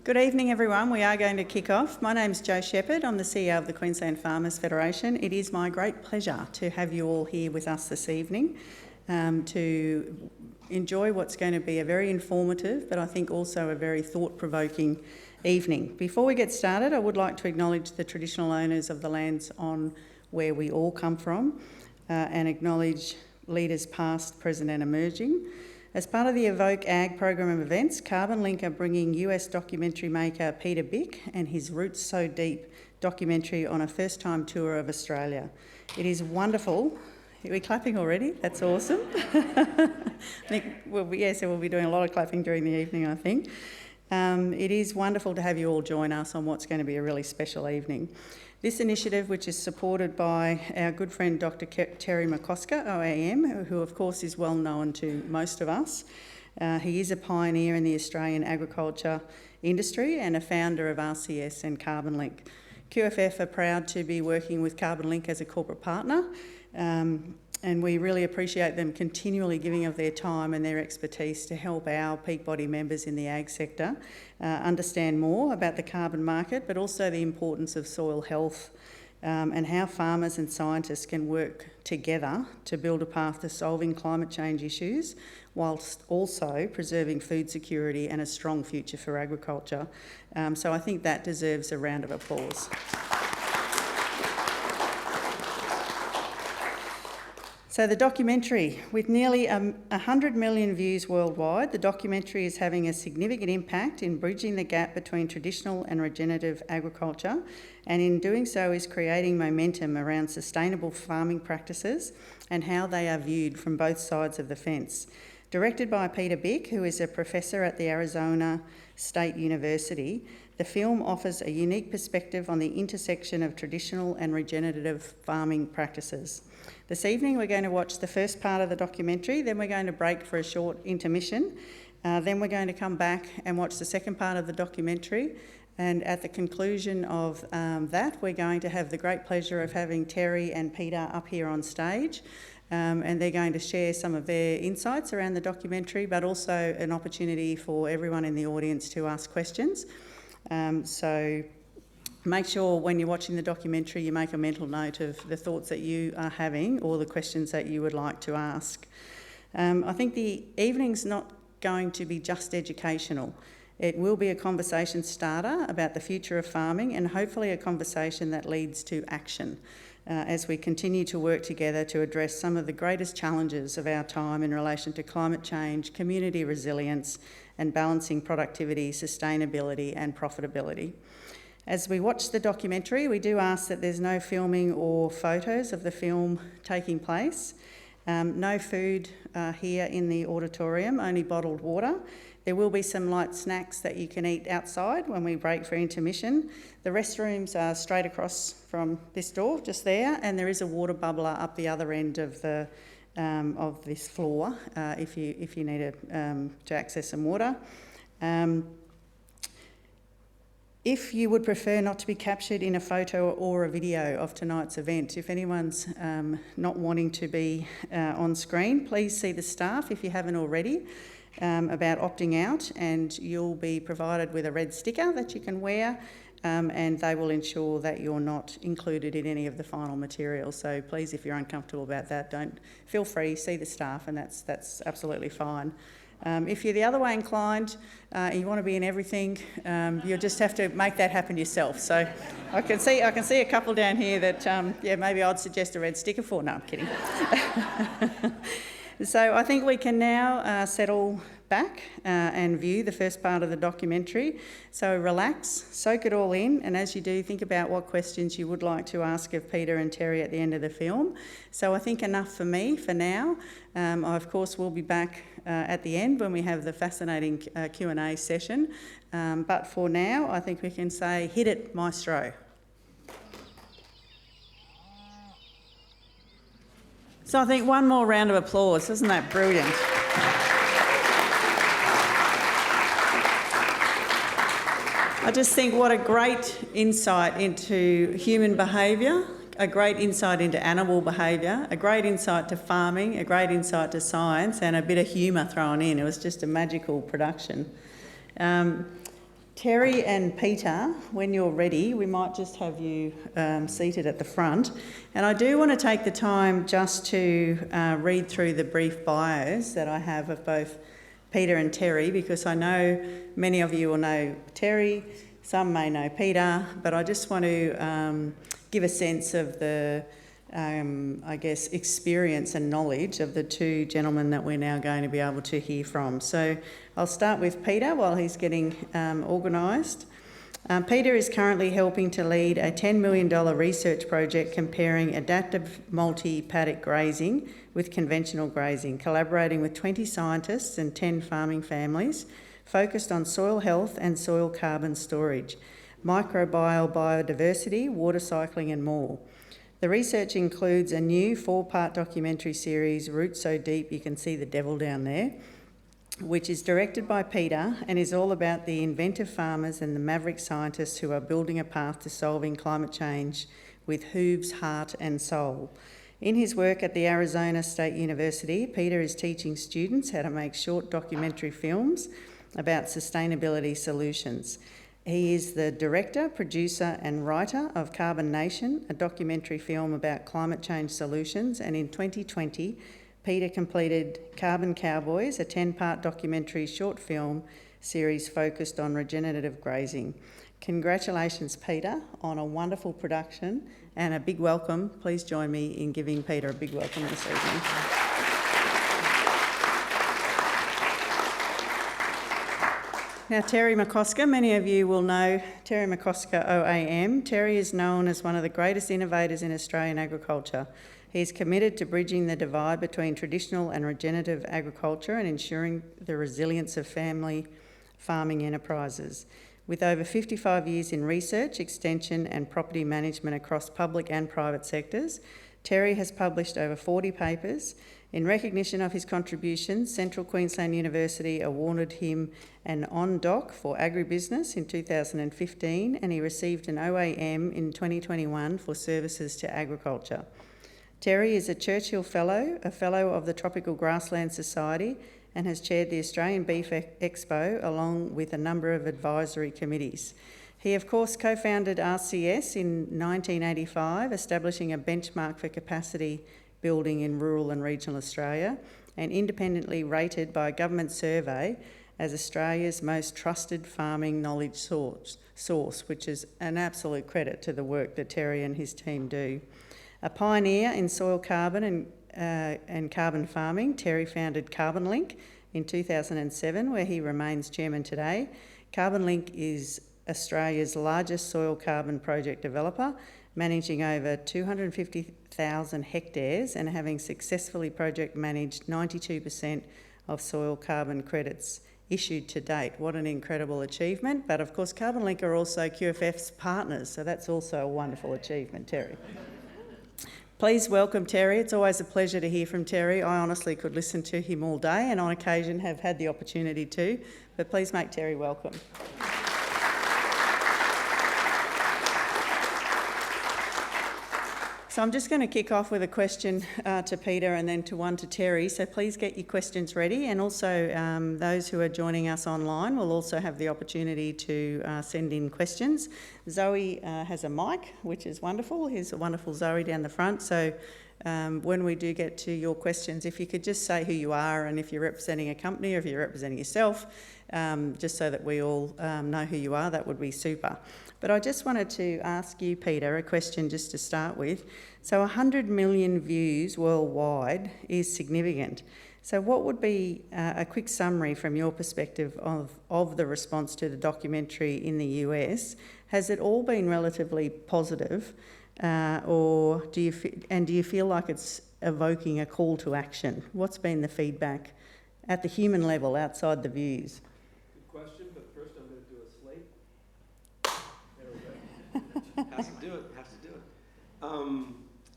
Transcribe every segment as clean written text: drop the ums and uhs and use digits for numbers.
Good evening, everyone. We are going to kick off. My name's Jo Shepherd. I'm the CEO of the Queensland Farmers Federation. It is my great pleasure to have you all here with us this evening to enjoy what's going to be a very informative, but I think also a very thought-provoking evening. Before we get started, I would like to acknowledge the traditional owners of the lands on where we all come from and acknowledge leaders past, present and emerging. As part of the Evoke Ag program of events, CarbonLink are bringing US documentary maker Peter Byck and his Roots So Deep documentary on a first-time tour of Australia. It is wonderful. Are we clapping already? That's awesome. So we'll be doing a lot of clapping during the evening, I think. It is wonderful to have you all join us on what's going to be a really special evening. This initiative, which is supported by our good friend Dr Terry McCosker OAM, who of course is well known to most of us. He is a pioneer in the Australian agriculture industry and a founder of RCS and CarbonLink. QFF are proud to be working with CarbonLink as a corporate partner, and we really appreciate them continually giving of their time and their expertise to help our peak body members in the ag sector understand more about the carbon market, but also the importance of soil health and how farmers and scientists can work together to build a path to solving climate change issues whilst also preserving food security and a strong future for agriculture. So I think that deserves a round of applause. So the documentary, with nearly 100 million views worldwide, the documentary is having a significant impact in bridging the gap between traditional and regenerative agriculture, and in doing so is creating momentum around sustainable farming practices and how they are viewed from both sides of the fence. Directed by Peter Byck, who is a professor at the Arizona State University, the film offers a unique perspective on the intersection of traditional and regenerative farming practices. This evening we're going to watch the first part of the documentary, then we're going to break for a short intermission, then we're going to come back and watch the second part of the documentary, and at the conclusion of that we're going to have the great pleasure of having Terry and Peter up here on stage, and they're going to share some of their insights around the documentary, but also an opportunity for everyone in the audience to ask questions. So make sure when you're watching the documentary you make a mental note of the thoughts that you are having or the questions that you would like to ask. I think the evening's not going to be just educational. It will be a conversation starter about the future of farming and hopefully a conversation that leads to action as we continue to work together to address some of the greatest challenges of our time in relation to climate change, community resilience and balancing productivity, sustainability and profitability. As we watch the documentary, we do ask that there's no filming or photos of the film taking place. No food here in the auditorium, only bottled water. There will be some light snacks that you can eat outside when we break for intermission. The restrooms are straight across from this door, just there, and there is a water bubbler up the other end of the this floor if you need to access some water. If you would prefer not to be captured in a photo or a video of tonight's event, if anyone's not wanting to be on screen, please see the staff if you haven't already about opting out, and you'll be provided with a red sticker that you can wear, and they will ensure that you're not included in any of the final material. So please, if you're uncomfortable about that, feel free, see the staff, and that's absolutely fine. If you're the other way inclined, you want to be in everything, you'll just have to make that happen yourself. So I can see a couple down here that, maybe I'd suggest a red sticker for. No, I'm kidding. So I think we can now settle back and view the first part of the documentary. So relax, soak it all in, and as you do, think about what questions you would like to ask of Peter and Terry at the end of the film. So I think enough for me for now. I, of course, will be back at the end when we have the fascinating Q&A session. But for now, I think we can say, hit it, maestro. So I think one more round of applause. Isn't that brilliant? I just think what a great insight into human behaviour, a great insight into animal behaviour, a great insight to farming, a great insight to science, and a bit of humour thrown in. It was just a magical production. Terry and Peter, when you're ready, we might just have you seated at the front. And I do want to take the time just to read through the brief bios that I have of both Peter and Terry, because I know many of you will know Terry, some may know Peter, but I just want to give a sense of the experience and knowledge of the two gentlemen that we're now going to be able to hear from. So I'll start with Peter while he's getting organised. Peter is currently helping to lead a $10 million research project comparing adaptive multi-paddock grazing with conventional grazing, collaborating with 20 scientists and 10 farming families, focused on soil health and soil carbon storage, microbial biodiversity, water cycling and more. The research includes a new 4-part documentary series, Roots So Deep You Can See the Devil Down There, which is directed by Peter and is all about the inventive farmers and the maverick scientists who are building a path to solving climate change with hooves, heart and soul. In his work at the Arizona State University, Peter is teaching students how to make short documentary films about sustainability solutions. He is the director, producer and writer of Carbon Nation, a documentary film about climate change solutions, and in 2020, Peter completed Carbon Cowboys, a 10-part documentary short film series focused on regenerative grazing. Congratulations, Peter, on a wonderful production and a big welcome. Please join me in giving Peter a big welcome this evening. Now, Terry McCosker, many of you will know Terry McCosker OAM. Terry is known as one of the greatest innovators in Australian agriculture. He is committed to bridging the divide between traditional and regenerative agriculture and ensuring the resilience of family farming enterprises. With over 55 years in research, extension and property management across public and private sectors, Terry has published over 40 papers. In recognition of his contributions, Central Queensland University awarded him an OnDoc for agribusiness in 2015, and he received an OAM in 2021 for services to agriculture. Terry is a Churchill Fellow, a Fellow of the Tropical Grassland Society, and has chaired the Australian Beef Expo along with a number of advisory committees. He, of course, co-founded RCS in 1985, establishing a benchmark for capacity building in rural and regional Australia, and independently rated by a government survey as Australia's most trusted farming knowledge source, which is an absolute credit to the work that Terry and his team do. A pioneer in soil carbon and carbon farming, Terry founded CarbonLink in 2007, where he remains chairman today. CarbonLink is Australia's largest soil carbon project developer, managing over 250,000 hectares and having successfully project managed 92% of soil carbon credits issued to date. What an incredible achievement. But of course, CarbonLink are also QFF's partners, so that's also a wonderful achievement, Terry. Please welcome Terry. It's always a pleasure to hear from Terry. I honestly could listen to him all day and on occasion have had the opportunity to, but please make Terry welcome. So I'm just going to kick off with a question to Peter and then one to Terry. So please get your questions ready, and also those who are joining us online will also have the opportunity to send in questions. Zoe has a mic, which is wonderful. Here's a wonderful Zoe down the front. So when we do get to your questions, if you could just say who you are and if you're representing a company or if you're representing yourself, just so that we all know who you are, that would be super. But I just wanted to ask you, Peter, a question just to start with. So 100 million views worldwide is significant. So what would be a quick summary from your perspective of the response to the documentary in the US? Has it all been relatively positive, or do you feel like it's evoking a call to action? What's been the feedback at the human level outside the views? Good question, but first I'm going to do a slate. There we go. Has to do it.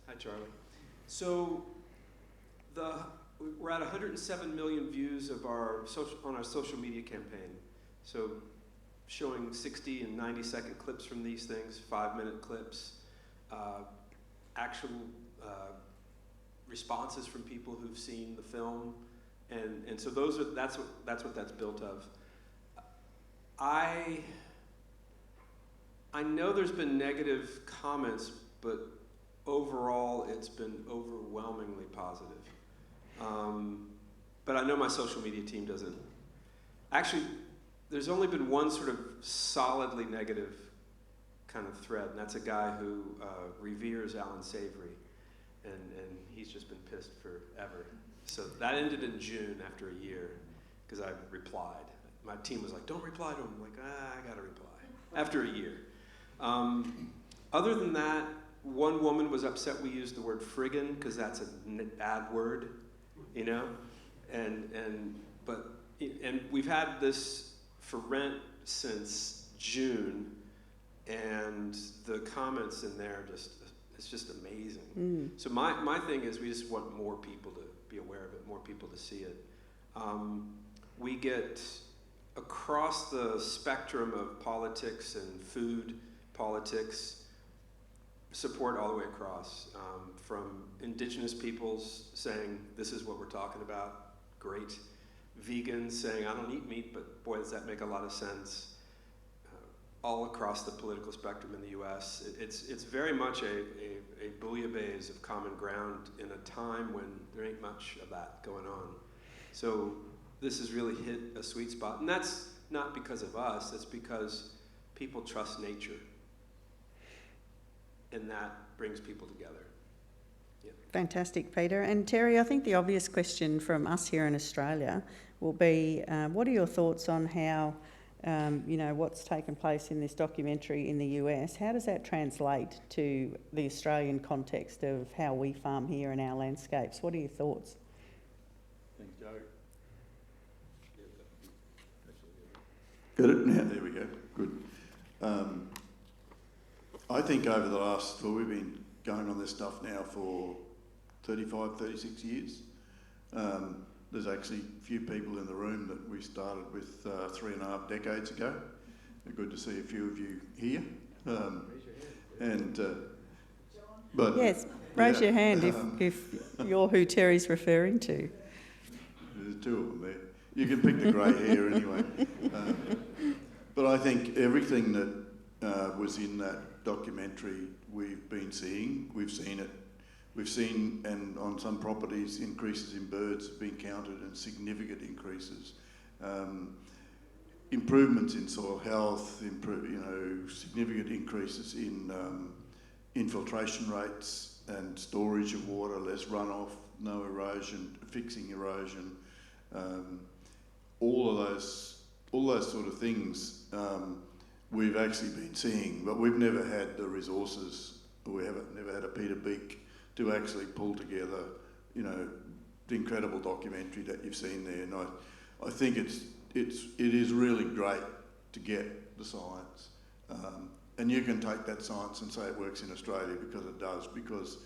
Hi, Charlie. So we're at 107 million views of on our social media campaign. So showing 60 and 90-second clips from these things, 5-minute clips, actual responses from people who've seen the film, and so that's what that's built of. I know there's been negative comments, but overall it's been overwhelmingly positive. But I know my social media team doesn't. Actually, there's only been one sort of solidly negative kind of thread, and that's a guy who reveres Alan Savory, and he's just been pissed forever. So that ended in June after a year, because I replied. My team was like, don't reply to him. I'm like, I gotta reply. After a year. Other than that, one woman was upset we used the word friggin', because that's a bad word, you know? And we've had this for rent since June, and the comments in there it's just amazing. So my thing is we just want more people to be aware of it, more people to see it. We get across the spectrum of politics and food politics support all the way across, from indigenous peoples saying this is what we're talking about, great. Vegans saying I don't eat meat, but boy does that make a lot of sense. All across the political spectrum in the US. It's very much a bouillabaisse of common ground in a time when there ain't much of that going on. So this has really hit a sweet spot, and that's not because of us, that's because people trust nature, and that brings people together. Yeah. Fantastic, Peter. And Terry, I think the obvious question from us here in Australia will be, what are your thoughts on how, what's taken place in this documentary in the US, how does that translate to the Australian context of how we farm here in our landscapes? What are your thoughts? Thanks, Joe. Got it? Yeah, there we go. Good. I think over the last, we've been going on this stuff now for 35, 36 years. There's actually a few people in the room that we started with 3.5 decades ago. Good to see a few of you here. Yes, raise your hand if you're who Terry's referring to. There's two of them there. You can pick the grey hair anyway. But I think everything that was in that documentary we've been seeing, we've seen it. We've seen, and on some properties, increases in birds have been counted and significant increases. Improvements in soil health, significant increases in infiltration rates and storage of water, less runoff, no erosion, fixing erosion. All of those sort of things we've actually been seeing, but we've never had the resources. We haven't never had a Peter Byck to actually pull together, the incredible documentary that you've seen there. And I think it is really great to get the science, and you can take that science and say it works in Australia, because it does, because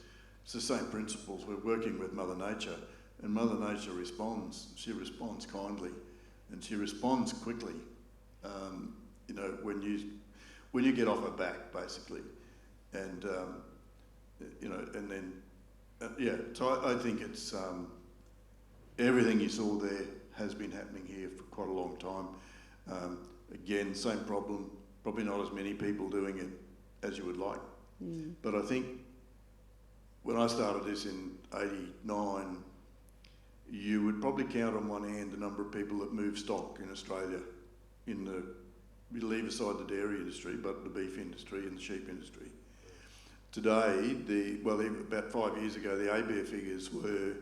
it's the same principles. We're working with Mother Nature, and Mother Nature responds. She responds kindly, and she responds quickly. When you get off her back, basically, and and then So I think it's everything you saw there has been happening here for quite a long time. Again, same problem. Probably not as many people doing it as you would like. But I think when I started this in '89, you would probably count on one hand the number of people that move stock in Australia we leave aside the dairy industry, but the beef industry and the sheep industry. Today, even about 5 years ago, the ABARE figures were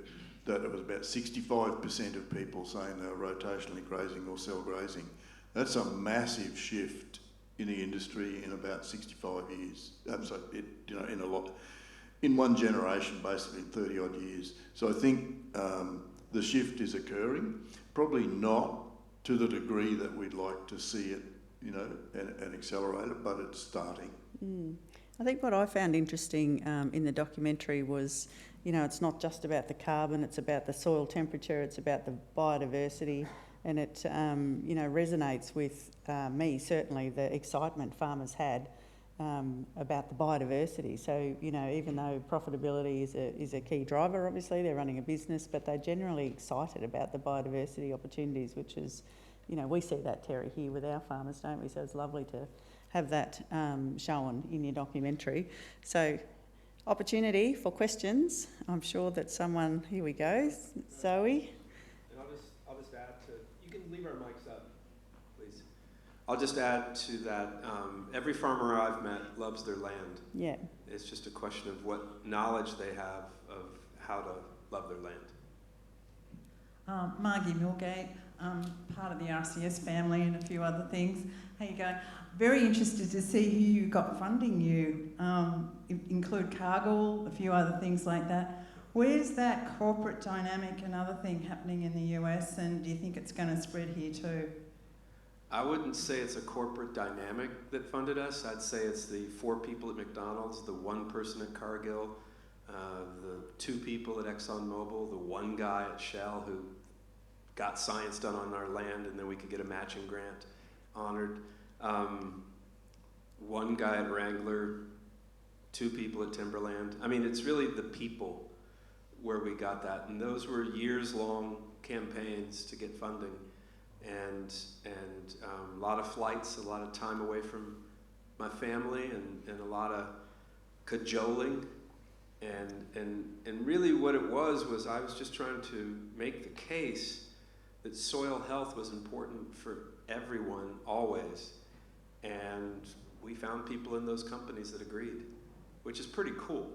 that it was about 65% of people saying they were rotationally grazing or cell grazing. That's a massive shift in the industry in about 65 years. In one generation, basically 30 odd years. So I think the shift is occurring, probably not to the degree that we'd like to see it, and accelerate it, but it's starting. I think what I found interesting in the documentary was, it's not just about the carbon, it's about the soil temperature, it's about the biodiversity, and it, resonates with me, certainly, the excitement farmers had about the biodiversity. So, even though profitability is a key driver, obviously, they're running a business, but they're generally excited about the biodiversity opportunities, which is, we see that, Terry, here with our farmers, don't we? So it's lovely to have that shown in your documentary. So, opportunity for questions. I'm sure that someone, here we go, Zoe. And I'll just add to, you can leave our mics up, please. I'll just add to that, every farmer I've met loves their land. Yeah. It's just a question of what knowledge they have of how to love their land. Margie Millgate, part of the RCS family and a few other things. How you going? Very interested to see who you got funding you. Include Cargill, a few other things like that. Where's that corporate dynamic and other thing happening in the US, and do you think it's going to spread here too? I wouldn't say it's a corporate dynamic that funded us. I'd say it's the 4 people at McDonald's, the 1 person at Cargill, the 2 people at ExxonMobil, the 1 guy at Shell who got science done on our land and then we could get a matching grant honored. 1 guy at Wrangler, 2 people at Timberland. I mean, it's really the people where we got that. And those were years-long campaigns to get funding. And a lot of flights, a lot of time away from my family, and a lot of cajoling. And really what it was I was just trying to make the case that soil health was important for everyone, always. And we found people in those companies that agreed, which is pretty cool.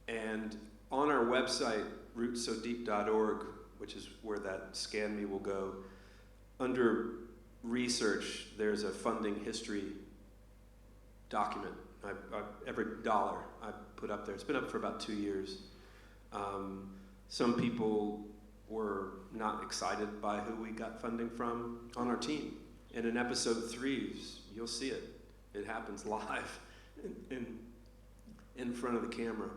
And on our website, rootsodeep.org, which is where that Scan Me will go, under research, there's a funding history document. Every dollar I put up there. It's been up for about 2 years. Some people were not excited by who we got funding from on our team. And in episode 3, you'll see it. It happens live in front of the camera.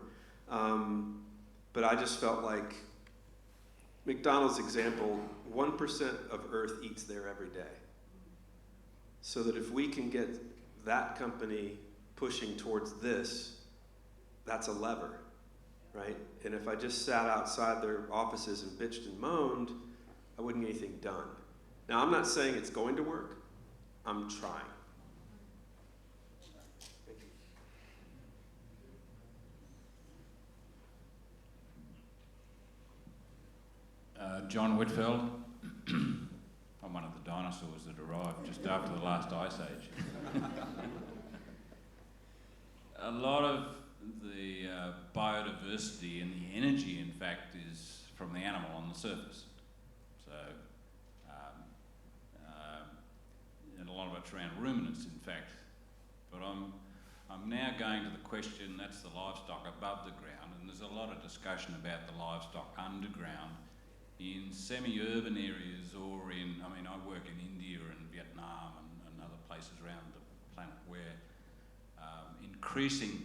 But I just felt like McDonald's example, 1% of Earth eats there every day. So that if we can get that company pushing towards this, that's a lever, right? And if I just sat outside their offices and bitched and moaned, I wouldn't get anything done. Now, I'm not saying it's going to work. I'm trying. Thank you. John Whitfield. I'm one of the dinosaurs that arrived just after the last ice age. A lot of the biodiversity and the energy, in fact, is from the animal on the surface. So, and a lot of it's around ruminants, in fact. But I'm now going to the question, that's the livestock above the ground, and there's a lot of discussion about the livestock underground in semi-urban areas or in, I mean, I work in India and Vietnam and other places around the planet where increasing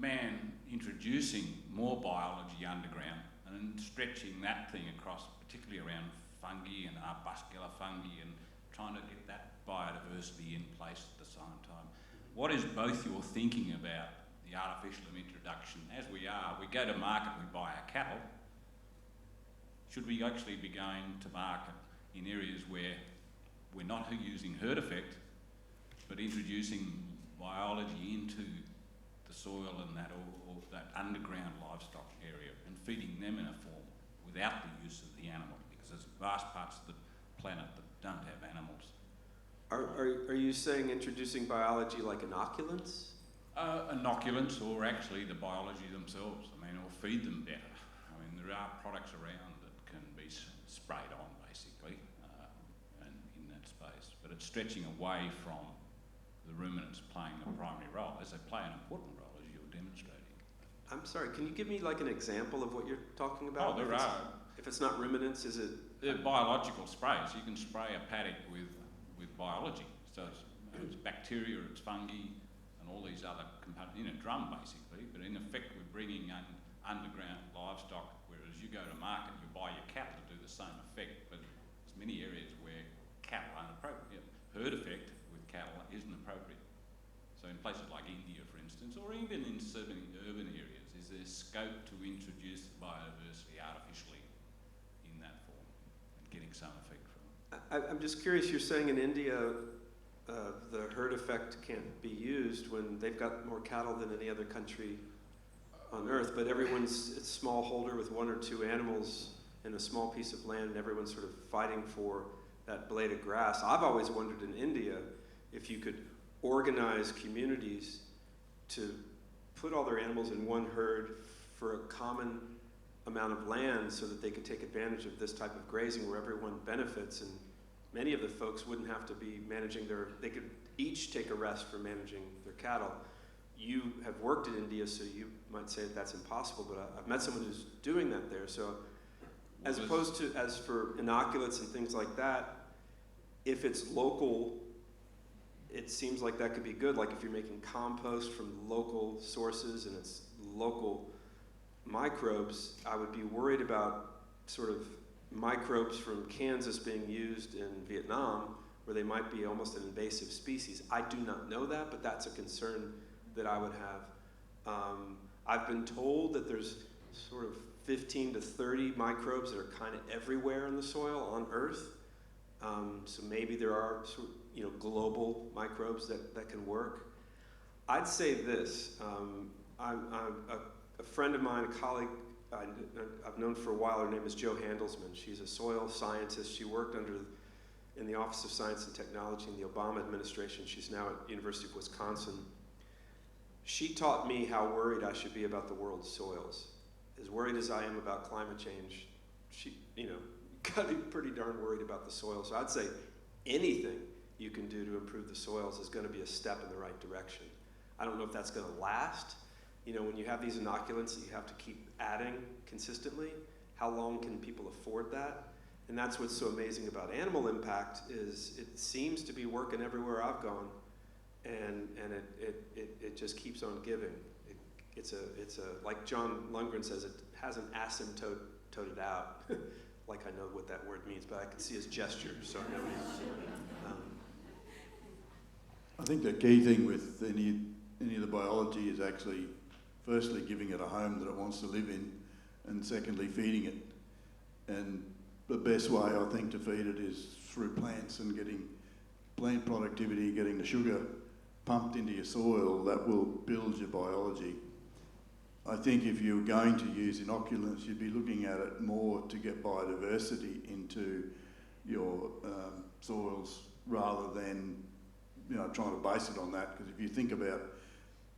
man introducing more biology underground and stretching that thing across, particularly around fungi and arbuscular fungi, and trying to get that biodiversity in place at the same time. What is both your thinking about the artificial introduction? As we go to market, we buy our cattle. Should we actually be going to market in areas where we're not using herd effect, but introducing biology into the soil and that, or that underground livestock area, and feeding them in a form without the use of the animal? Because there's vast parts of the planet that don't have animals. Are you saying introducing biology like inoculants? Inoculants, or actually the biology themselves. I mean, or feed them better. I mean, there are products around that can be sprayed on, basically, and in that space. But it's stretching away from the ruminants playing a primary role, as they play an important role, as you're demonstrating. I'm sorry, can you give me like an example of what you're talking about? Oh, there are. If it's not ruminants, is it? They're biological sprays. You can spray a paddock with biology. So it's bacteria, it's fungi, and all these other components in a drum, basically. But in effect, we're bringing in underground livestock, whereas you go to market, you buy your cattle to do the same effect. But there's many areas where cattle aren't appropriate. Herd effect with cattle isn't appropriate. So in places like India, for instance, or even in certain urban areas, is there scope to introduce biodiversity artificially in that form and getting some effect from it? I'm just curious, you're saying in India the herd effect can't be used when they've got more cattle than any other country on earth, but everyone's a smallholder with 1 or 2 animals in a small piece of land, and everyone's sort of fighting for that blade of grass. I've always wondered in India if you could organize communities to put all their animals in one herd for a common amount of land so that they could take advantage of this type of grazing where everyone benefits, and many of the folks wouldn't have to be managing they could each take a rest for managing their cattle. You have worked in India, so you might say that that's impossible, but I've met someone who's doing that there. So as opposed to, as for inoculates and things like that, if it's local, it seems like that could be good. Like if you're making compost from local sources and it's local microbes, I would be worried about sort of microbes from Kansas being used in Vietnam, where they might be almost an invasive species. I do not know that, but that's a concern that I would have. I've been told that there's sort of 15 to 30 microbes that are kind of everywhere in the soil on Earth. So maybe there are sort of, global microbes that can work. I'd say this. I'm a friend of mine, a colleague I've known for a while. Her name is Jo Handelsman. She's a soil scientist. She worked in the Office of Science and Technology in the Obama administration. She's now at University of Wisconsin. She taught me how worried I should be about the world's soils. As worried as I am about climate change, she, gotta be pretty darn worried about the soil. So I'd say anything you can do to improve the soils is gonna be a step in the right direction. I don't know if that's gonna last. When you have these inoculants that you have to keep adding consistently, how long can people afford that? And that's what's so amazing about animal impact is it seems to be working everywhere I've gone, and it just keeps on giving. It's a like John Lundgren says, it hasn't asymptoted out. Like I know what that word means, but I can see his gesture, so I know. I think the key thing with any of the biology is actually, firstly, giving it a home that it wants to live in, and secondly, feeding it. And the best way, I think, to feed it is through plants and getting plant productivity, getting the sugar pumped into your soil. That will build your biology. I think if you're going to use inoculants, you'd be looking at it more to get biodiversity into your soils rather than trying to base it on that. Because if you think about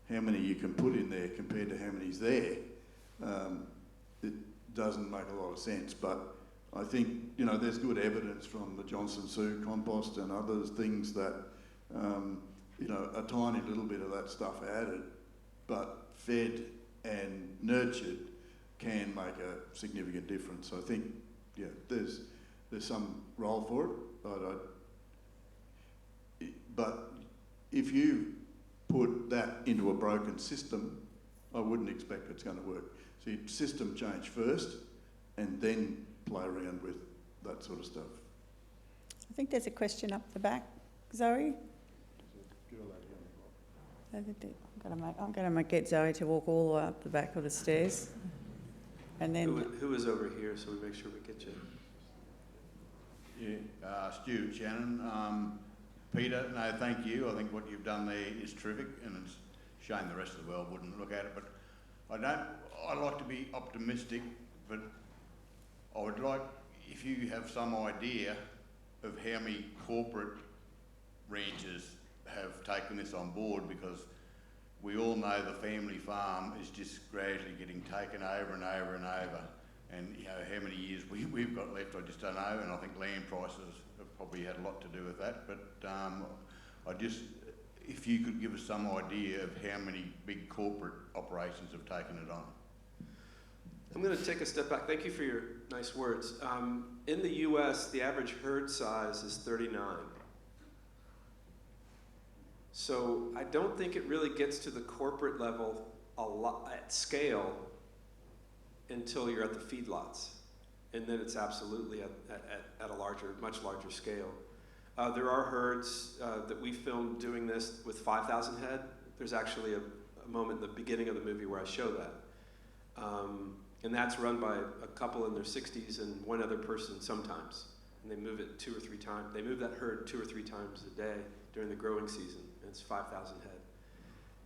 how many you can put in there compared to how many's there, it doesn't make a lot of sense. But I think there's good evidence from the Johnson Sioux compost and other things that a tiny little bit of that stuff added, but fed and nurtured, can make a significant difference. So I think there's some role for it, but if you put that into a broken system, I wouldn't expect it's going to work. So you system change first and then play around with that sort of stuff. I think there's a question up the back. Zoe? I'm going to get Zoe to walk all the way up the back of the stairs. And then... Who is over here, so we make sure we get you? Yeah, Stu, Shannon. Peter, no, thank you. I think what you've done there is terrific, and it's a shame the rest of the world wouldn't look at it. But I like to be optimistic, but I would like, if you have some idea of how many corporate ranchers have taken this on board, because we all know the family farm is just gradually getting taken over and over and over. And how many years we've got left, I just don't know. And I think land prices have probably had a lot to do with that. But if you could give us some idea of how many big corporate operations have taken it on. I'm going to take a step back. Thank you for your nice words. In the US, the average herd size is 39. So I don't think it really gets to the corporate level a lot at scale until you're at the feedlots. And then it's absolutely at a much larger scale. There are herds that we filmed doing this with 5,000 head. There's actually a moment in the beginning of the movie where I show that. And that's run by a couple in their 60s and one other person sometimes. and they move it 2 or 3 times. They move that herd 2 or 3 times a day during the growing season, and it's 5,000 head.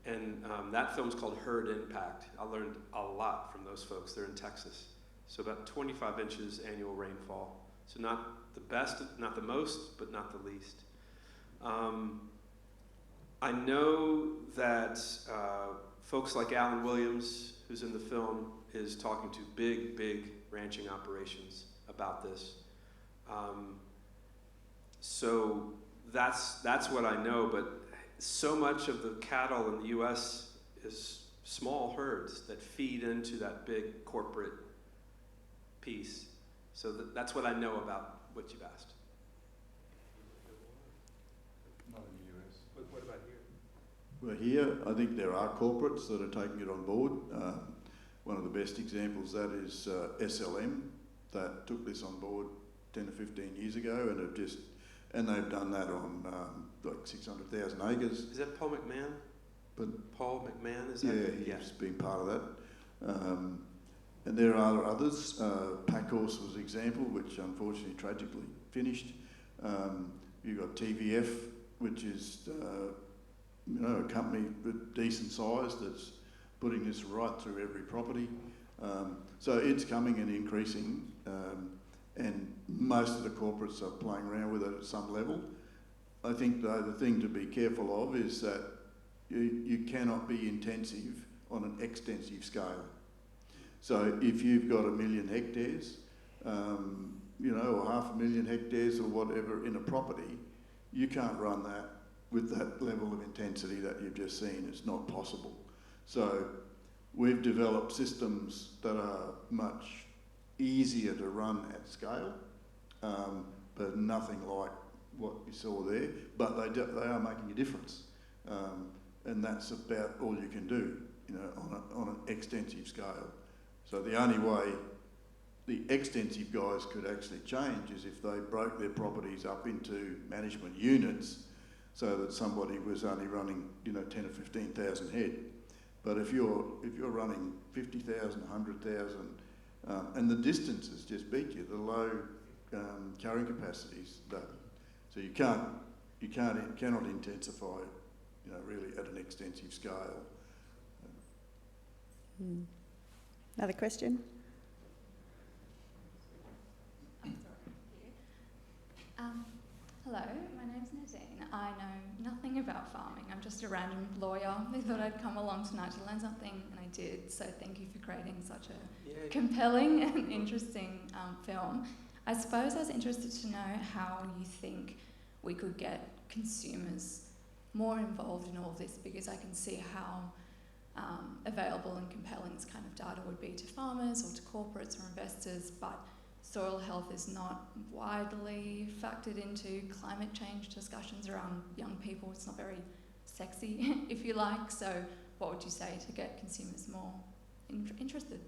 And that film's called Herd Impact. I learned a lot from those folks. They're in Texas. So about 25 inches annual rainfall. So not the best, not the most, but not the least. I know that folks like Alan Williams, who's in the film, is talking to big ranching operations about this. So that's what I know, but so much of the cattle in the U.S. is small herds that feed into that big corporate piece. So that's what I know about what you've asked. Not in the US. What about here? Well, here, I think there are corporates that are taking it on board. One of the best examples of that is SLM, that took this on board 10 or 15 years ago, and they've done that on like 600,000 acres. Is that Paul McMahon? But Paul McMahon, is that? yeah, he's been part of that. And there are others. Packhorse was an example, which unfortunately tragically finished. You've got TVF, which is a company with decent size that's putting this right through every property. So it's coming and increasing, and most of the corporates are playing around with it at some level. I think, though, the thing to be careful of is that you cannot be intensive on an extensive scale. So if you've got 1 million hectares, or 500,000 hectares or whatever in a property, you can't run that with that level of intensity that you've just seen. It's not possible. So we've developed systems that are much easier to run at scale, but nothing like what you saw there. But they are making a difference, and that's about all you can do, on an extensive scale. So the only way the extensive guys could actually change is if they broke their properties up into management units, so that somebody was only running 10 or 15,000 head. But if you're running 50,000, 100,000, and the distances just beat you, the low carrying capacities don't. So you cannot intensify, really at an extensive scale. Another question? Hello, my name's Nadine. I know nothing about farming. I'm just a random lawyer who thought I'd come along tonight to learn something, and I did. So thank you for creating such a compelling and interesting film. I suppose I was interested to know how you think we could get consumers more involved in all of this, because I can see how available and compelling this kind of data would be to farmers or to corporates or investors, but soil health is not widely factored into climate change discussions around young people. It's not very sexy, if you like. So what would you say to get consumers more interested?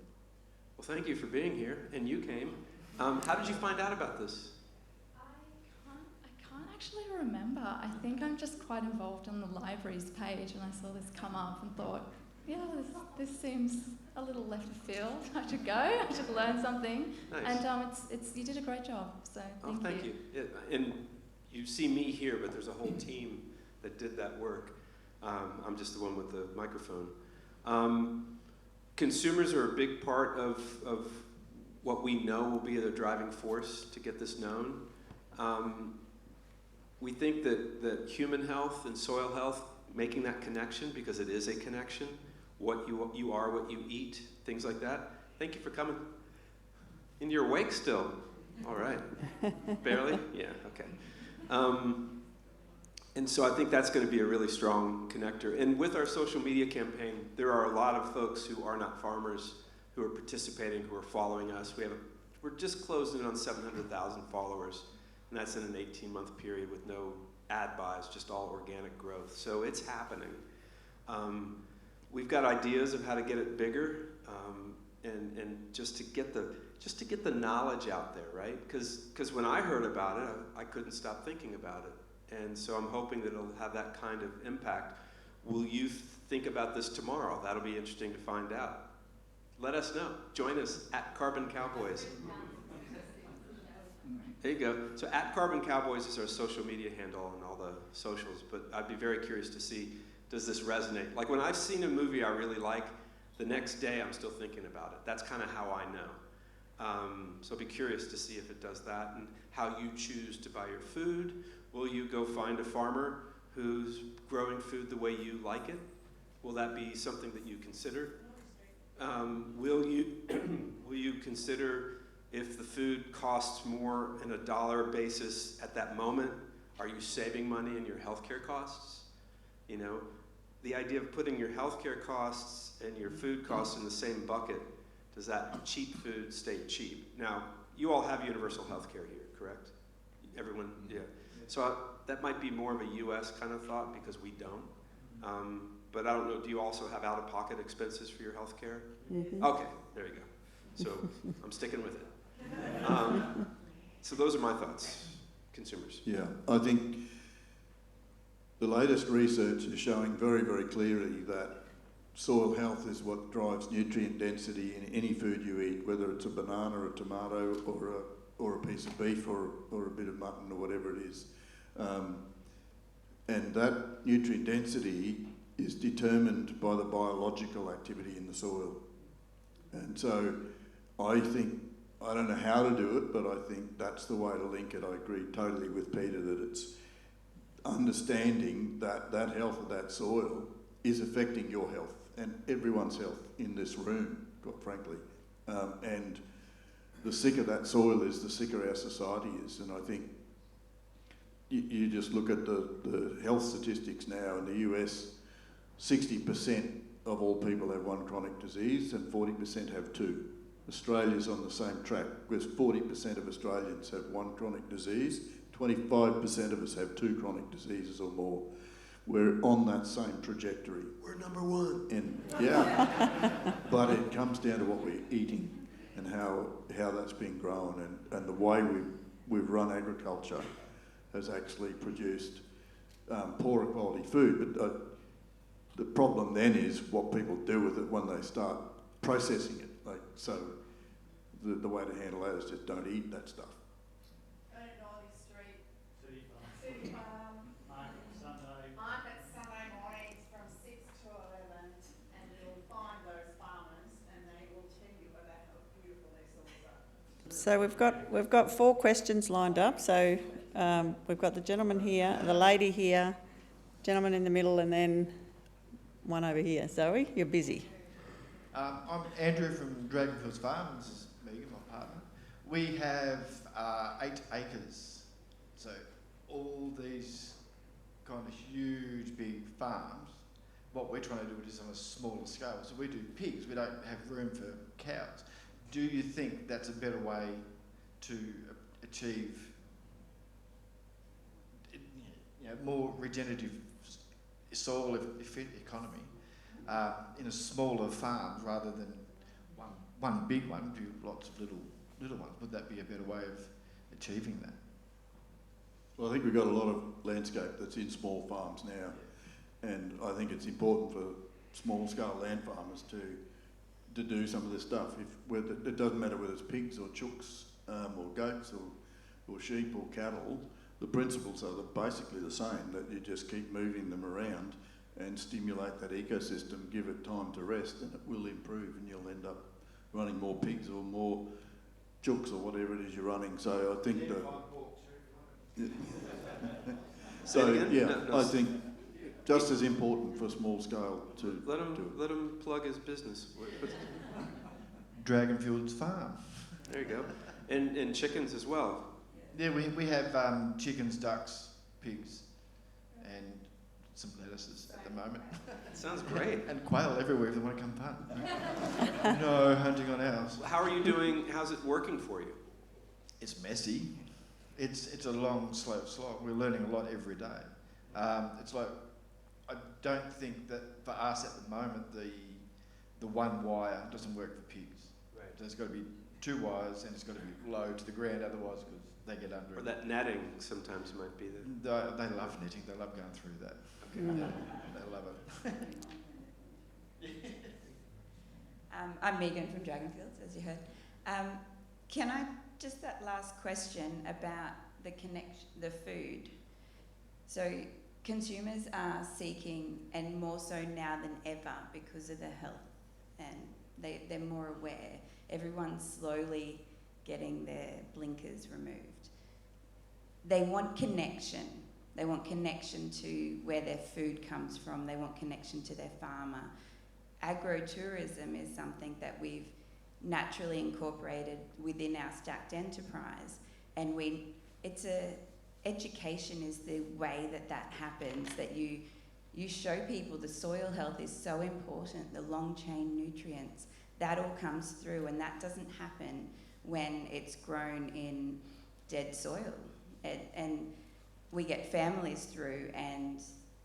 Well, thank you for being here, and you came. How did you find out about this? I can't actually remember. I think I'm just quite involved on the library's page, and I saw this come up and thought, yeah, this seems a little left of field. I should go. I should learn something. Nice. And you did a great job. So thank you. Yeah, and you see me here, but there's a whole team that did that work. I'm just the one with the microphone. Consumers are a big part of what we know will be the driving force to get this known. We think that human health and soil health, making that connection, because it is a connection, what you are, what you eat, things like that. Thank you for coming. And you're awake still. All right. Barely? Yeah, okay. And so I think that's going to be a really strong connector. And with our social media campaign, there are a lot of folks who are not farmers who are participating, who are following us. We're just closing in on 700,000 followers, and that's in an 18-month period with no ad buys, just all organic growth. So it's happening. We've got ideas of how to get it bigger, and just to get the knowledge out there, right? Because when I heard about it, I couldn't stop thinking about it, and so I'm hoping that it'll have that kind of impact. Will you think about this tomorrow? That'll be interesting to find out. Let us know. Join us at Carbon Cowboys. There you go. So at Carbon Cowboys is our social media handle and all the socials, but I'd be very curious to see, does this resonate? Like when I've seen a movie I really like, the next day I'm still thinking about it. That's kind of how I know. So I'll be curious to see if it does that and how you choose to buy your food. Will you go find a farmer who's growing food the way you like it? Will that be something that you consider? Will you consider if the food costs more in a dollar basis at that moment, are you saving money in your healthcare costs? You know, the idea of putting your healthcare costs and your food costs in the same bucket, does that cheap food stay cheap? Now, you all have universal healthcare here, correct? Everyone, yeah. So that might be more of a US kind of thought because we don't. But I don't know, do you also have out-of-pocket expenses for your healthcare? Mm-hmm. Okay, there you go. So I'm sticking with it. So those are my thoughts, consumers. Yeah, I think the latest research is showing very, very clearly that soil health is what drives nutrient density in any food you eat, whether it's a banana or a tomato or a piece of beef or a bit of mutton or whatever it is. And that nutrient density is determined by the biological activity in the soil. And so I think, I don't know how to do it, but I think that's the way to link it. I agree totally with Peter that it's understanding that that health of that soil is affecting your health and everyone's health in this room, quite frankly. And the sicker that soil is, the sicker our society is. And I think you just look at the health statistics now in the US, 60% of all people have one chronic disease and 40% have two. Australia's on the same track, because 40% of Australians have one chronic disease, 25% of us have two chronic diseases or more. We're on that same trajectory. We're number one. And yeah, but it comes down to what we're eating and how that's been grown and the way we've run agriculture has actually produced poorer quality food. But the problem then is what people do with it when they start processing it. Like, so the way to handle that is just don't eat that stuff. City Farm. Market Sunday mornings from 6 to 11, and you'll find those farmers and they will tell you about how beautiful their soils are. So we've got 4 questions lined up. So we've got the gentleman here, the lady here, gentleman in the middle, and then one over here. Zoe, you're busy. I'm Andrew from Dragonfields Farm. This is Megan, my partner. We have 8 acres. So all these kind of huge, big farms, what we're trying to do is on a smaller scale. So we do pigs. We don't have room for cows. Do you think that's a better way to achieve more regenerative soil economy in a smaller farm rather than one big one, do lots of little ones? Would that be a better way of achieving that? Well, I think we've got a lot of landscape that's in small farms now, and I think it's important for small-scale land farmers to do some of this stuff. It doesn't matter whether it's pigs or chooks or goats or sheep or cattle. The principles are basically the same, that you just keep moving them around and stimulate that ecosystem, give it time to rest, and it will improve, and you'll end up running more pigs or more chooks or whatever it is you're running. So I think I think just as important for small scale to let him plug his business. Dragonfields Farm. There you go, and chickens as well. Yeah, we have chickens, ducks, pigs, and some lettuces at the moment. Sounds great. And quail everywhere if they want to come hunt. No hunting on ours. How are you doing? How's it working for you? It's messy. It's a long, slow slog. We're learning a lot every day. It's like, I don't think that for us at the moment the one wire doesn't work for pigs. Right. There's got to be 2 wires and it's got to be low to the ground, otherwise because they get under Or it. that netting sometimes might be the... They love knitting. They love going through that. Okay. Yeah, they love it. I'm Megan from Dragonfields, as you heard. Can I just that last question about the food. So consumers are seeking, and more so now than ever because of the health, and they're more aware. Everyone's slowly getting their blinkers removed. They want connection. They want connection to where their food comes from. They want connection to their farmer. Agro-tourism is something that we've naturally incorporated within our stacked enterprise, and education is the way that happens, that you show people the soil health is so important, the long chain nutrients, that all comes through, and that doesn't happen when it's grown in dead soil. And we get families through, and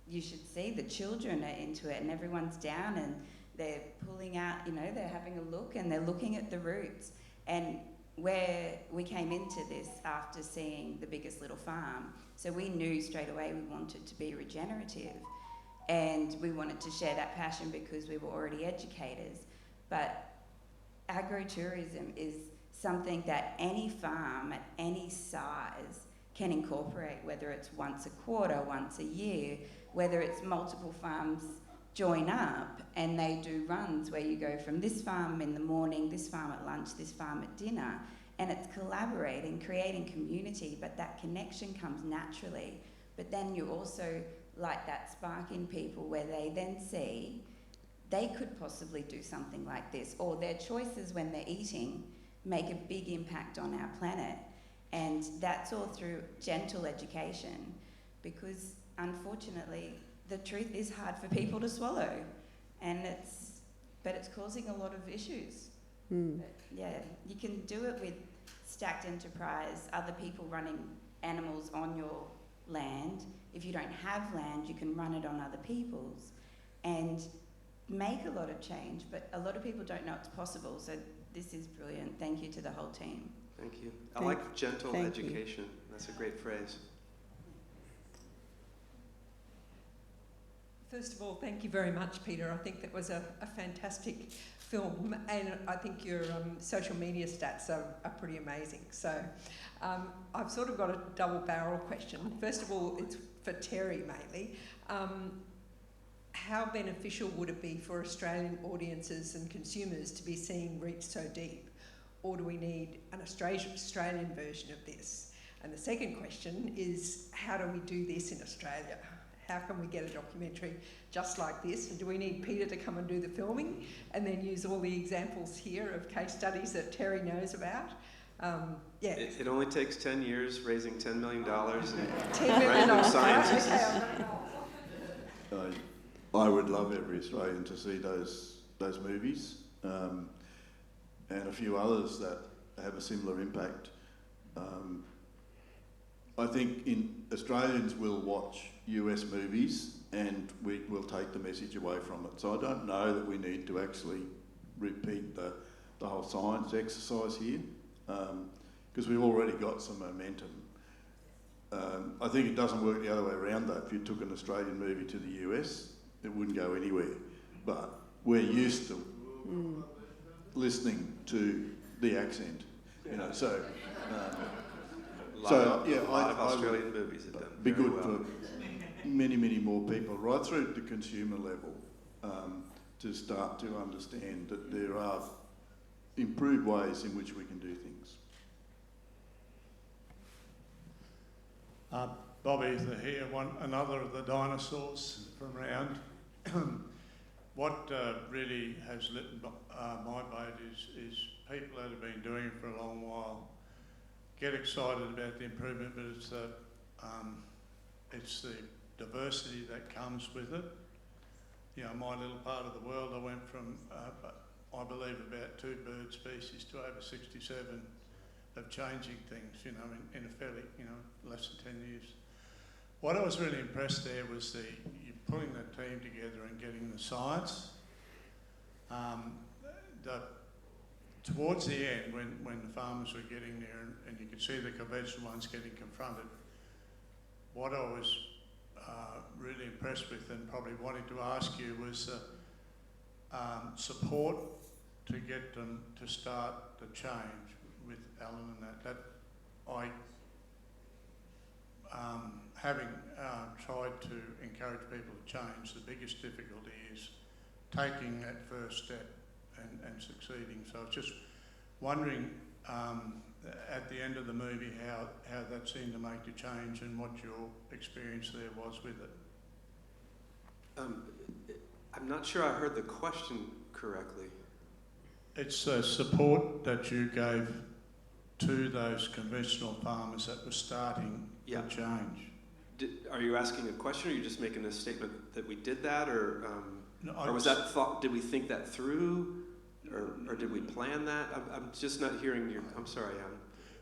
you should see the children are into it, and everyone's down and they're pulling out, they're having a look and they're looking at the roots. And where we came into this after seeing The Biggest Little Farm, so we knew straight away we wanted to be regenerative, and we wanted to share that passion because we were already educators. But agro-tourism is something that any farm at any size can incorporate, whether it's once a quarter, once a year, whether it's multiple farms join up and they do runs where you go from this farm in the morning, this farm at lunch, this farm at dinner, and it's collaborating, creating community, but that connection comes naturally. But then you also light that spark in people where they then see they could possibly do something like this, or their choices when they're eating make a big impact on our planet. And that's all through gentle education, because unfortunately the truth is hard for people to swallow, and it's causing a lot of issues. But yeah, you can do it with stacked enterprise, other people running animals on your land. If you don't have land, you can run it on other people's and make a lot of change, but a lot of people don't know it's possible. So this is brilliant. Thank you to the whole team. Thank you. I like gentle education. That's a great phrase. First of all, thank you very much, Peter. I think that was a fantastic film, and I think your social media stats are pretty amazing. So I've sort of got a double barrel question. First of all, it's for Terry mainly. How beneficial would it be for Australian audiences and consumers to be seeing Reach So Deep? Or do we need an Australian version of this? And the second question is, how do we do this in Australia? How can we get a documentary just like this? And do we need Peter to come and do the filming and then use all the examples here of case studies that Terry knows about? Yeah. It only takes 10 years, raising $10 million and 10 million random scientists. I would love every Australian to see those movies, and a few others that have a similar impact. I think Australians will watch US movies and we will take the message away from it. So I don't know that we need to actually repeat the whole science exercise here, because we've already got some momentum. I think it doesn't work the other way around though. If you took an Australian movie to the US, it wouldn't go anywhere. But we're used to listening to the accent, so... A lot of Australian movies have done be very good well. for many, many more people, right through to consumer level, to start to understand that there are improved ways in which we can do things. Bobby here, another of the dinosaurs from around. What really has lit my boat is people that have been doing it for a long while get excited about the improvement, but it's the diversity that comes with it. My little part of the world, I went from, I believe, about 2 bird species to over 67 of changing things, in a fairly, less than 10 years. What I was really impressed there was you pulling the team together and getting the science. Towards the end, when the farmers were getting there and you could see the conventional ones getting confronted, what I was really impressed with and probably wanting to ask you was support to get them to start the change. with Alan and that I, having tried to encourage people to change, the biggest difficulty is taking that first step and succeeding. So I was just wondering at the end of the movie how that seemed to make you change and what your experience there was with it. I'm not sure I heard the question correctly. It's the support that you gave to those conventional farmers that were starting to change. Are you asking a question, or are you just making a statement that we did that, or No, or was that thought? Did we think that through, or did we plan that? I'm just not hearing your. I'm sorry, Alan.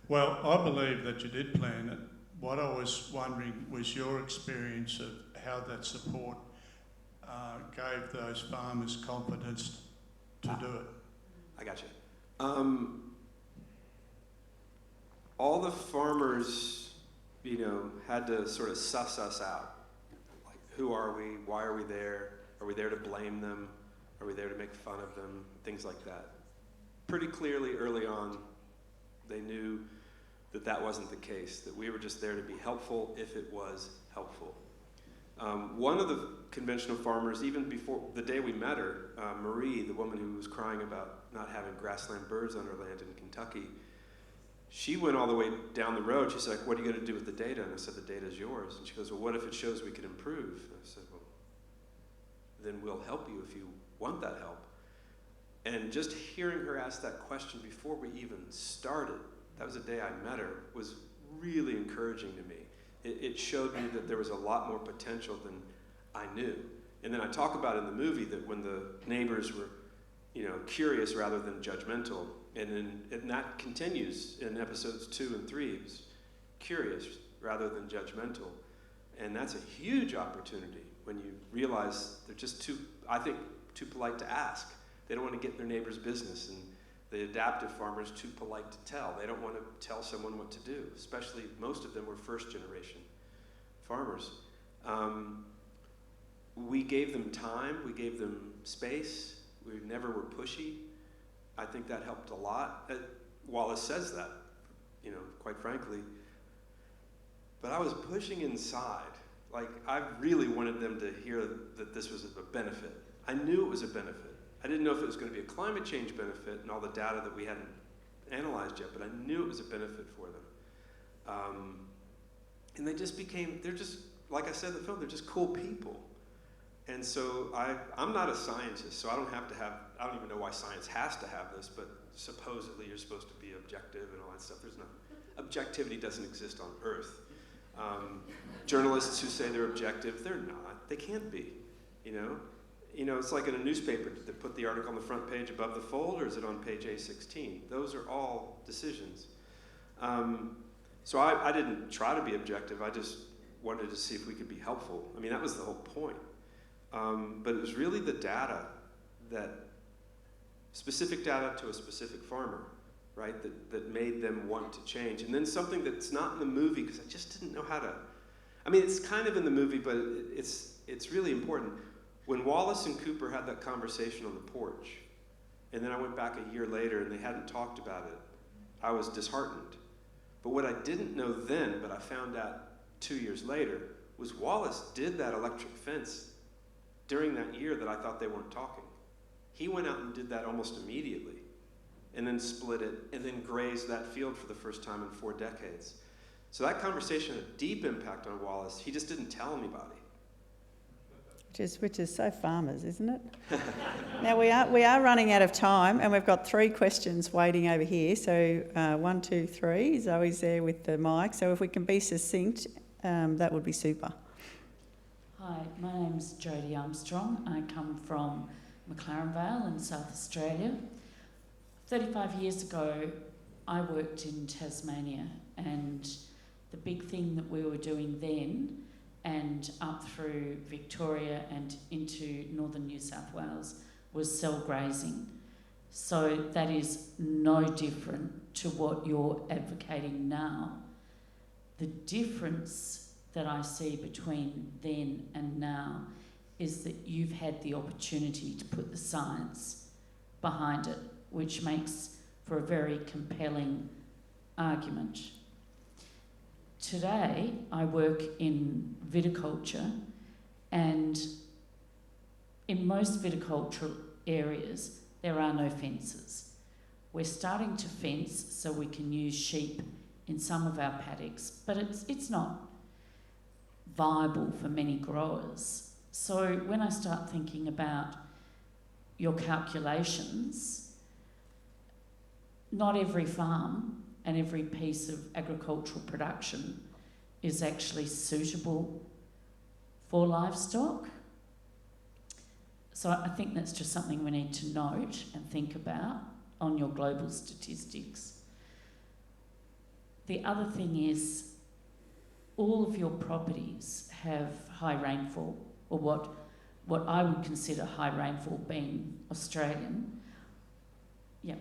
Well, I believe that you did plan it. What I was wondering was your experience of how that support gave those farmers confidence to do it. I got you. All the farmers, had to sort of suss us out. Like, who are we? Why are we there? Are we there to blame them? Are we there to make fun of them? Things like that. Pretty clearly early on, they knew that that wasn't the case, that we were just there to be helpful if it was helpful. One of the conventional farmers, even before the day we met her, Marie, the woman who was crying about not having grassland birds on her land in Kentucky, she went all the way down the road. She's like, what are you going to do with the data? And I said, the data is yours. And she goes, well, what if it shows we can improve? And I said, well, then we'll help you if you want that help. And just hearing her ask that question before we even started, that was the day I met her, was really encouraging to me. It showed me that there was a lot more potential than I knew. And then I talk about in the movie that when the neighbors were, curious rather than judgmental, and that continues in episodes 2 and 3. It was curious rather than judgmental. And that's a huge opportunity when you realize they're just too polite to ask. They don't want to get in their neighbor's business, and the adaptive farmers too polite to tell. They don't want to tell someone what to do, especially most of them were first generation farmers. We gave them time, we gave them space, we never were pushy. I think that helped a lot. Wallace says that, quite frankly. But I was pushing inside. Like, I really wanted them to hear that this was a benefit. I knew it was a benefit. I didn't know if it was going to be a climate change benefit and all the data that we hadn't analyzed yet, but I knew it was a benefit for them. And they're just, like I said in the film, they're just cool people. And so I'm not a scientist, so I don't even know why science has to have this, but supposedly you're supposed to be objective and all that stuff. Objectivity doesn't exist on Earth. Journalists who say they're objective, they're not. They can't be, It's like in a newspaper. Did they put the article on the front page above the fold, or is it on page A16? Those are all decisions. So I didn't try to be objective. I just wanted to see if we could be helpful. I mean, that was the whole point. But it was really the data, specific data to a specific farmer, right, that made them want to change. And then something that's not in the movie, because I just didn't know how to, it's kind of in the movie, but it's really important. When Wallace and Cooper had that conversation on the porch, and then I went back a year later and they hadn't talked about it, I was disheartened. But what I didn't know then, but I found out 2 years later, was Wallace did that electric fence during that year that I thought they weren't talking. He went out and did that almost immediately, and then split it, and then grazed that field for the first time in 4 decades. So that conversation had a deep impact on Wallace. He just didn't tell anybody. Which is so farmers, isn't it? Now we are running out of time, and we've got 3 questions waiting over here. So 1, 2, 3. Zoe's there with the mic. So if we can be succinct, that would be super. Hi, my name's Jodie Armstrong. I come from McLaren Vale in South Australia. 35 years ago, I worked in Tasmania, and the big thing that we were doing then and up through Victoria and into northern New South Wales was cell grazing. So that is no different to what you're advocating now. The difference that I see between then and now is that you've had the opportunity to put the science behind it, which makes for a very compelling argument. Today, I work in viticulture, and in most viticultural areas, there are no fences. We're starting to fence so we can use sheep in some of our paddocks, but it's not viable for many growers. So when I start thinking about your calculations, not every farm and every piece of agricultural production is actually suitable for livestock. So I think that's just something we need to note and think about on your global statistics. The other thing is, all of your properties have high rainfall, or what I would consider high rainfall being Australian. Yeah,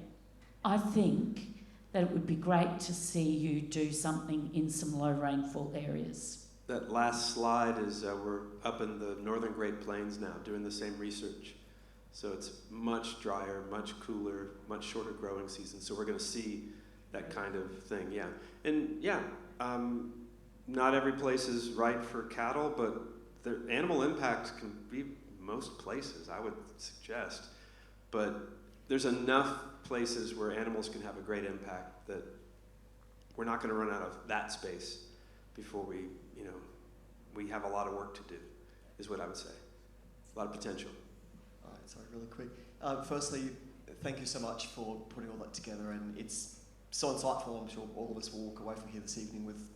I think that it would be great to see you do something in some low rainfall areas. That last slide is we're up in the northern Great Plains now doing the same research. So it's much drier, much cooler, much shorter growing season. So we're going to see that kind of thing, yeah. And yeah, not every place is right for cattle, but the animal impact can be most places, I would suggest. But there's enough places where animals can have a great impact that we're not going to run out of that space before we have a lot of work to do, is what I would say. A lot of potential. All right, sorry, really quick. Firstly, thank you so much for putting all that together, and it's so insightful. I'm sure all of us will walk away from here this evening with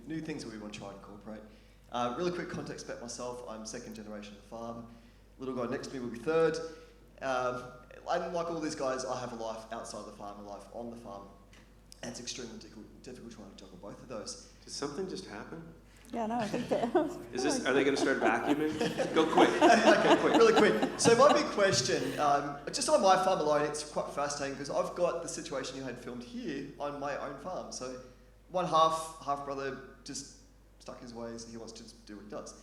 new things that we want to try and incorporate. Really quick context about myself. I'm second generation of the farm. Little guy next to me will be third. And like all these guys, I have a life outside the farm, a life on the farm. And it's extremely difficult trying to juggle both of those. Did something just happen? Yeah, no, I think that. Are they going to start vacuuming? Go quick. Okay, quick. Really quick. So my big question, just on my farm alone, it's quite fascinating because I've got the situation you had filmed here on my own farm. So one half brother just stuck his ways and he wants to do what he does.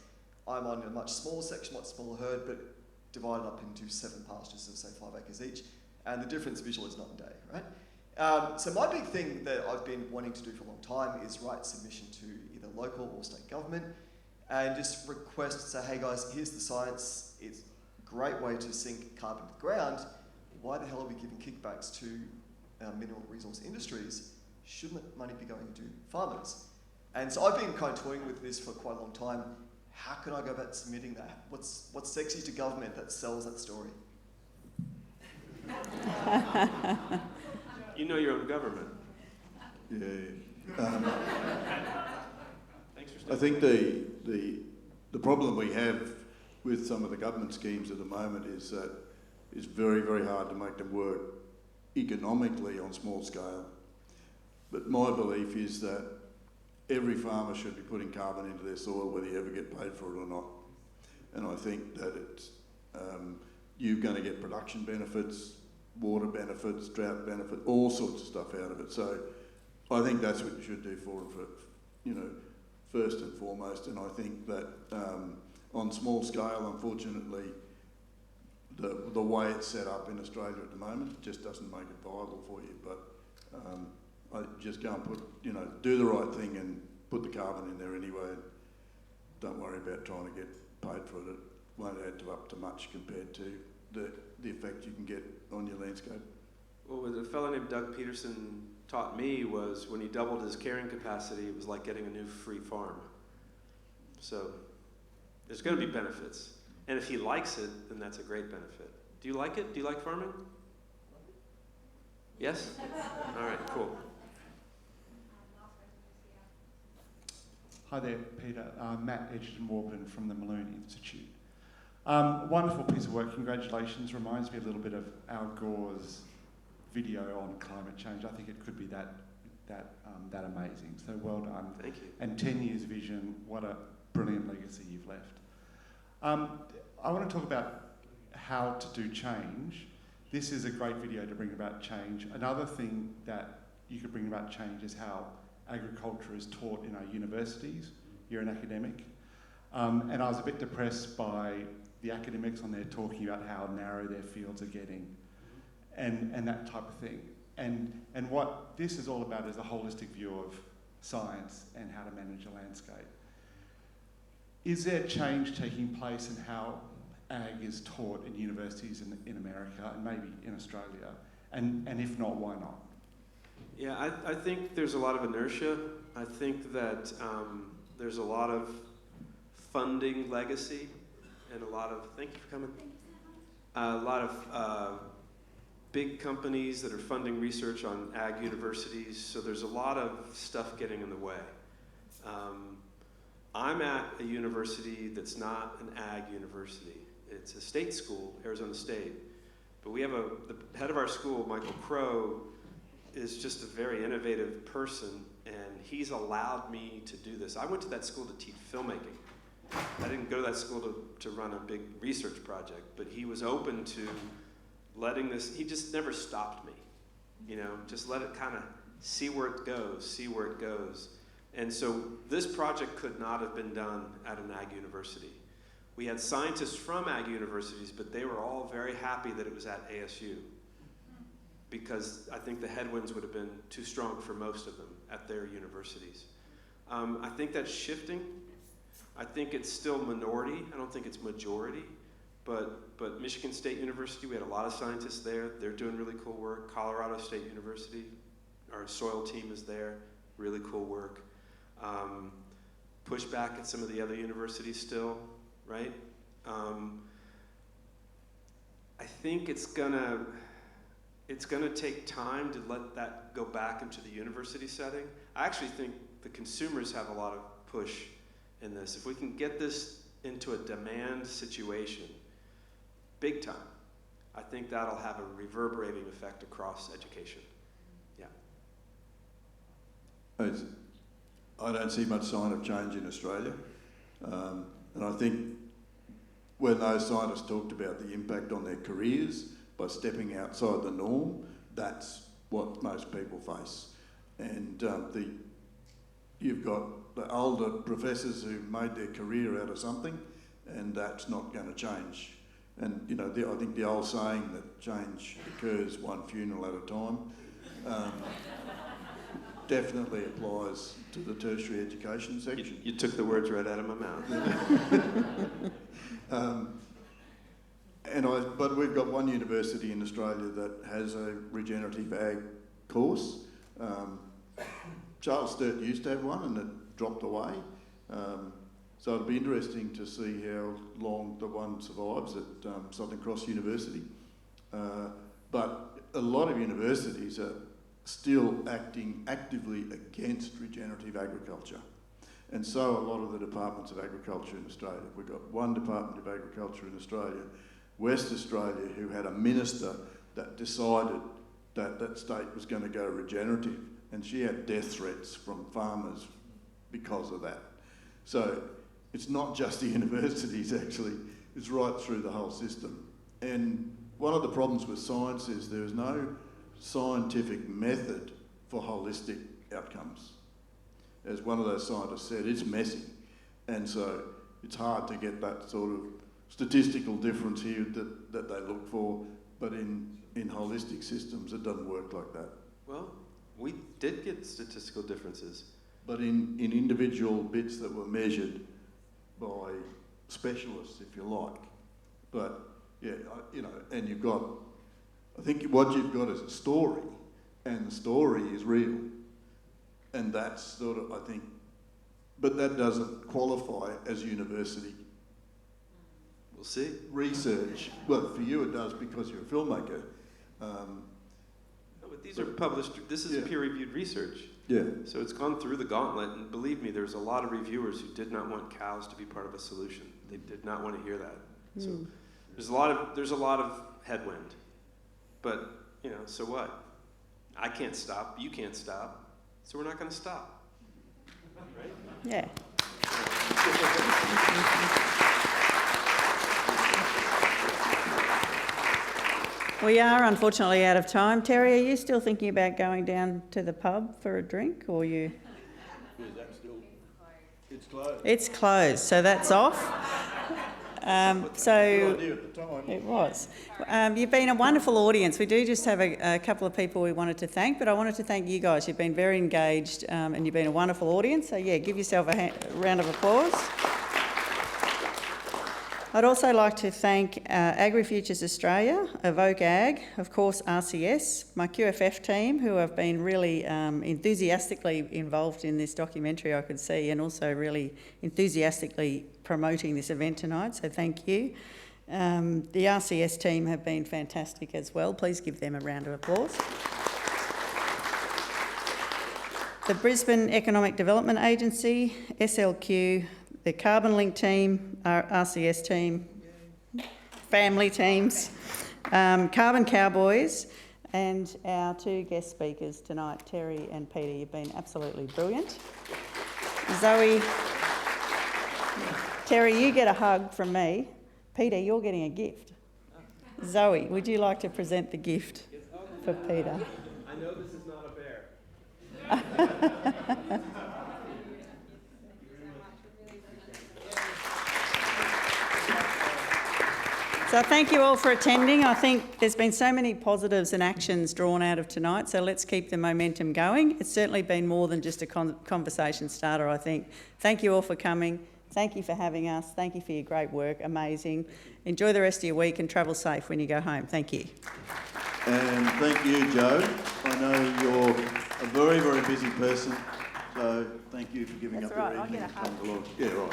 I'm on a much smaller section, much smaller herd, but divided up into 7 pastures of say 5 acres each. And the difference visual is night and day, right? So my big thing that I've been wanting to do for a long time is write submission to either local or state government and just request, say, hey guys, here's the science. It's a great way to sink carbon to the ground. Why the hell are we giving kickbacks to mineral resource industries? Shouldn't that money be going to farmers? And so I've been kind of toying with this for quite a long time. How can I go about submitting that? What's sexy to government that sells that story? You know your own government. Yeah. Thanks for I think the problem we have with some of the government schemes at the moment is that it's very, very hard to make them work economically on small scale. But my belief is that every farmer should be putting carbon into their soil whether you ever get paid for it or not. And I think that it's, you're going to get production benefits, water benefits, drought benefits, all sorts of stuff out of it. So I think that's what you should do for first and foremost. And I think that on small scale, unfortunately, the way it's set up in Australia at the moment, it just doesn't make it viable for you. But I just go and do the right thing and put the carbon in there anyway. Don't worry about trying to get paid for it. It won't add up to much compared to the effect you can get on your landscape. Well, what a fellow named Doug Peterson taught me was when he doubled his carrying capacity, it was like getting a new free farm. So there's going to be benefits. And if he likes it, then that's a great benefit. Do you like it? Do you like farming? Yes? All right, cool. Hi there, Peter. Matt Edgerton-Warburton from the Malone Institute. Wonderful piece of work, congratulations. Reminds me a little bit of Al Gore's video on climate change. I think it could be that amazing. So well done. Thank you. And 10 years vision, what a brilliant legacy you've left. I want to talk about how to do change. This is a great video to bring about change. Another thing that you could bring about change is how agriculture is taught in our universities. You're an academic. And I was a bit depressed by the academics on there talking about how narrow their fields are getting and that type of thing. And what this is all about is a holistic view of science and how to manage a landscape. Is there change taking place in how ag is taught in universities in America and maybe in Australia? And if not, why not? Yeah, I think there's a lot of inertia. I think that there's a lot of funding legacy and a lot of, thank you for coming, a lot of big companies that are funding research on ag universities, so there's a lot of stuff getting in the way. I'm at a university that's not an ag university. It's a state school, Arizona State, but we have the head of our school, Michael Crow, is just a very innovative person, and he's allowed me to do this. I went to that school to teach filmmaking. I didn't go to that school to run a big research project, but he was open to letting this, he just never stopped me, you know, just let it kind of see where it goes. And so this project could not have been done at an ag university. We had scientists from ag universities, but they were all very happy that it was at ASU, because I think the headwinds would have been too strong for most of them at their universities. I think that's shifting. I think it's still minority. I don't think it's majority. But Michigan State University, we had a lot of scientists there. They're doing really cool work. Colorado State University, our soil team is there. Really cool work. Push back at some of the other universities still, right? I think it's gonna take time to let that go back into the university setting. I actually think the consumers have a lot of push in this. If we can get this into a demand situation, big time, I think that'll have a reverberating effect across education. Yeah. I don't see much sign of change in Australia. And I think when those scientists talked about the impact on their careers by stepping outside the norm, that's what most people face. And you've got the older professors who made their career out of something, and that's not going to change. And you know, I think the old saying that change occurs one funeral at a time definitely applies to the tertiary education section. You took the words right out of my mouth. But we've got one university in Australia that has a regenerative ag course. Charles Sturt used to have one and it dropped away. So it'll be interesting to see how long the one survives at Southern Cross University. But a lot of universities are still acting actively against regenerative agriculture. And so a lot of the departments of agriculture in Australia, we've got one Department of Agriculture in Australia, West Australia, who had a minister that decided that that state was going to go regenerative, and she had death threats from farmers because of that. So it's not just the universities actually, it's right through the whole system. And one of the problems with science is there is no scientific method for holistic outcomes. As one of those scientists said, it's messy. And so it's hard to get that sort of statistical difference here that they look for, but in holistic systems it doesn't work like that. Well, we did get statistical differences. But in individual bits that were measured by specialists, if you like. But yeah, you know, and you've got, I think what you've got is a story, and the story is real. And that's sort of, I think, but that doesn't qualify as university. We'll see. Research. Well, for you it does because you're a filmmaker. But these are published, this is peer-reviewed research. Yeah. So it's gone through the gauntlet, and believe me, there's a lot of reviewers who did not want cows to be part of a solution. They did not want to hear that. So there's a lot of headwind. But, you know, so what? I can't stop, you can't stop, so we're not going to stop. Right? Yeah. We are unfortunately out of time. Terry, are you still thinking about going down to the pub for a drink, or you? Is that still? It's closed. It's closed, so that's off. It was. You've been a wonderful audience. We do just have a couple of people we wanted to thank, but I wanted to thank you guys. You've been very engaged and you've been a wonderful audience. So, yeah, give yourself a round of applause. I'd also like to thank AgriFutures Australia, Evoke Ag, of course RCS, my QFF team who have been really enthusiastically involved in this documentary, I could see, and also really enthusiastically promoting this event tonight, so thank you. The RCS team have been fantastic as well. Please give them a round of applause. The Brisbane Economic Development Agency, SLQ, the CarbonLink team, our RCS team, family teams, Carbon Cowboys, and our two guest speakers tonight, Terry and Peter. You've been absolutely brilliant. Zoe, Terry, you get a hug from me. Peter, you're getting a gift. Zoe, would you like to present the gift for Peter? I know this is not a bear. So thank you all for attending. I think there's been so many positives and actions drawn out of tonight, so let's keep the momentum going. It's certainly been more than just a conversation starter, I think. Thank you all for coming. Thank you for having us. Thank you for your great work. Amazing. Enjoy the rest of your week and travel safe when you go home. Thank you. And thank you, Joe. I know you're a very, very busy person, so thank you for giving up your evening to come along. Yeah, right.